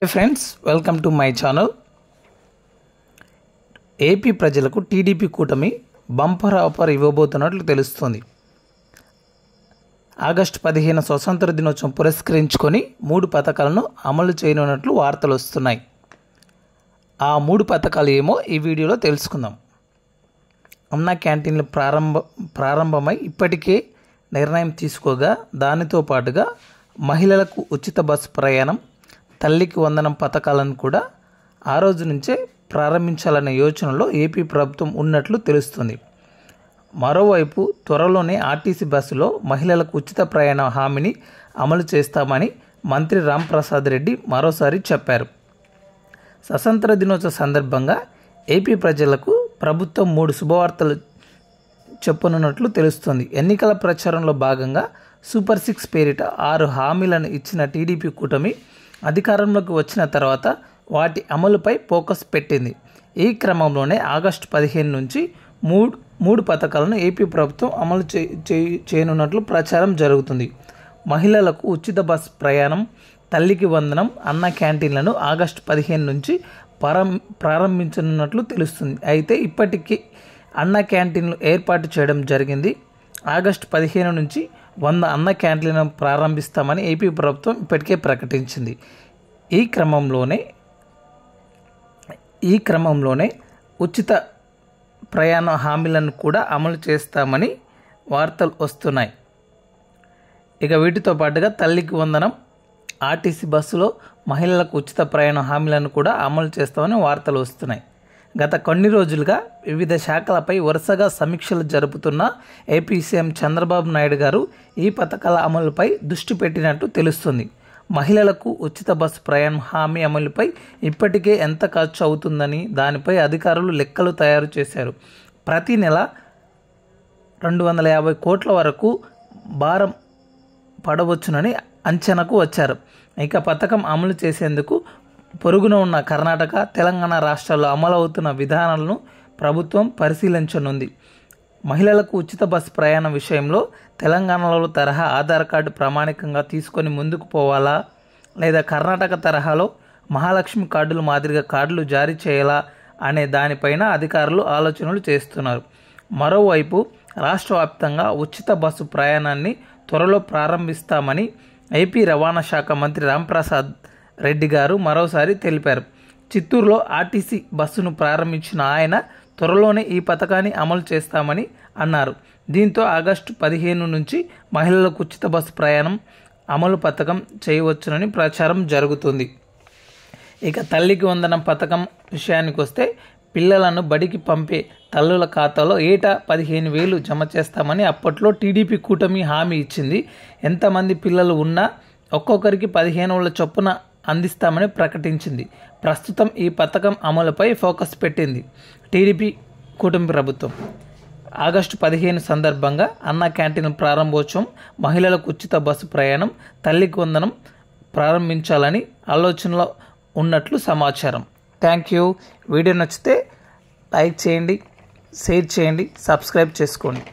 Friends, welcome to my channel. AP ప్రజలకు TDP కూటమి bumper offer ఇవ్వబోతున్నట్లు తెలుస్తుంది. ఆగస్టు 15 స్వతంత్ర దినోత్సవం పురస్కరించుకొని 3 పథకాలను అమలు చేయనున్నట్లు వార్తలు వస్తున్నాయి. ఆ 3 పథకాలు ఏమో ఈ వీడియోలో తెలుసుకుందాం. అన్నా క్యాంటీన్లు ప్రారంభమై ఇప్పటికే నిర్ణయం తీసుకోగా దానితో పాటుగా మహిళలకు ఉచిత బస్సు ప్రయాణం, తల్లికి వందనం పథకాలను కూడా ఆ రోజు నుంచే ప్రారంభించాలనే యోచనలో ఏపీ ప్రభుత్వం ఉన్నట్లు తెలుస్తుంది. మరోవైపు త్వరలోనే ఆర్టీసీ బస్సులో మహిళలకు ఉచిత ప్రయాణ హామీని అమలు చేస్తామని మంత్రి రాంప్రసాద్ రెడ్డి మరోసారి చెప్పారు. స్వతంత్ర దినోత్సవ సందర్భంగా ఏపీ ప్రజలకు ప్రభుత్వం 3 శుభవార్తలు చెప్పనున్నట్లు తెలుస్తుంది. ఎన్నికల ప్రచారంలో భాగంగా సూపర్ 6 పేరిట 6 హామీలను ఇచ్చిన టీడీపీ కూటమి అధికారంలోకి వచ్చిన తర్వాత వాటి అమలుపై ఫోకస్ పెట్టింది. ఈ క్రమంలోనే ఆగస్టు 15 నుంచి మూడు పథకాలను ఏపీ ప్రభుత్వం అమలు చేయనున్నట్లు ప్రచారం జరుగుతుంది. మహిళలకు ఉచిత బస్ ప్రయాణం, తల్లికి వందనం, అన్న క్యాంటీన్లను ఆగస్టు 15 నుంచి ప్రారంభించనున్నట్లు తెలుస్తుంది. అయితే ఇప్పటికీ అన్న క్యాంటీన్లు ఏర్పాటు చేయడం జరిగింది. ఆగస్టు 15 నుంచి 100 అన్న క్యాంటీన్లను ప్రారంభిస్తామని ఏపీ ప్రభుత్వం ఇప్పటికే ప్రకటించింది. ఈ క్రమంలోనే ఉచిత ప్రయాణ హామీలను కూడా అమలు చేస్తామని వార్తలు వస్తున్నాయి. ఇక వీటితో పాటుగా తల్లికి వందనం, ఆర్టీసీ బస్సులో మహిళలకు ఉచిత ప్రయాణ హామీలను కూడా అమలు చేస్తామని వార్తలు వస్తున్నాయి. గత కొన్ని రోజులుగా వివిధ శాఖలపై వరుసగా సమీక్షలు జరుపుతున్న ఏపీ సీఎం చంద్రబాబు నాయుడు గారు ఈ పథకాల అమలుపై దృష్టి పెట్టినట్టు తెలుస్తుంది. మహిళలకు ఉచిత బస్సు ప్రయాణ హామీ అమలుపై ఇప్పటికే ఎంత ఖర్చు అవుతుందని దానిపై అధికారులు లెక్కలు తయారు చేశారు. ప్రతి నెల 250 కోట్ల వరకు భారం పడవచ్చునని అంచనాకు వచ్చారు. ఇక పథకం అమలు చేసేందుకు పొరుగున ఉన్న కర్ణాటక, తెలంగాణ రాష్ట్రాల్లో అమలవుతున్న విధానాలను ప్రభుత్వం పరిశీలించనుంది. మహిళలకు ఉచిత బస్సు ప్రయాణం విషయంలో తెలంగాణలో తరహా ఆధార్ కార్డు ప్రామాణికంగా తీసుకొని ముందుకు పోవాలా, లేదా కర్ణాటక తరహాలో మహాలక్ష్మి కార్డుల మాదిరిగా కార్డులు జారీ చేయాలా అనే దానిపైన అధికారులు ఆలోచనలు చేస్తున్నారు. మరోవైపు రాష్ట్ర వ్యాప్తంగా ఉచిత బస్సు ప్రయాణాన్ని త్వరలో ప్రారంభిస్తామని ఏపీ రవాణా శాఖ మంత్రి రాంప్రసాద్ రెడ్డి గారు మరోసారి తెలిపారు. చిత్తూరులో ఆర్టీసీ బస్సును ప్రారంభించిన ఆయన త్వరలోనే ఈ పథకాన్ని అమలు చేస్తామని అన్నారు. దీంతో ఆగస్టు 15 నుంచి మహిళలకు ఉచిత బస్సు ప్రయాణం అమలు పథకం చేయవచ్చునని ప్రచారం జరుగుతుంది. ఇక తల్లికి వందనం పథకం విషయానికి వస్తే పిల్లలను బడికి పంపే తల్లుల ఖాతాలో ఏటా 15,000 జమ చేస్తామని అప్పట్లో టీడీపీ కూటమి హామీ ఇచ్చింది. ఎంతమంది పిల్లలు ఉన్నా ఒక్కొక్కరికి 15,000 చొప్పున అందిస్తామని ప్రకటించింది. ప్రస్తుతం ఈ పథకం అమలుపై ఫోకస్ పెట్టింది టీడీపీ కూటమి ప్రభుత్వం. ఆగస్టు 15 సందర్భంగా అన్న క్యాంటీన్ ప్రారంభోత్సవం, మహిళలకు ఉచిత బస్సు ప్రయాణం, తల్లికి వందనం ప్రారంభించాలని ఆలోచనలో ఉన్నట్లు సమాచారం. Thank you. వీడియో నచ్చితే లైక్ చేయండి, షేర్ చేయండి, సబ్స్క్రైబ్ చేసుకోండి.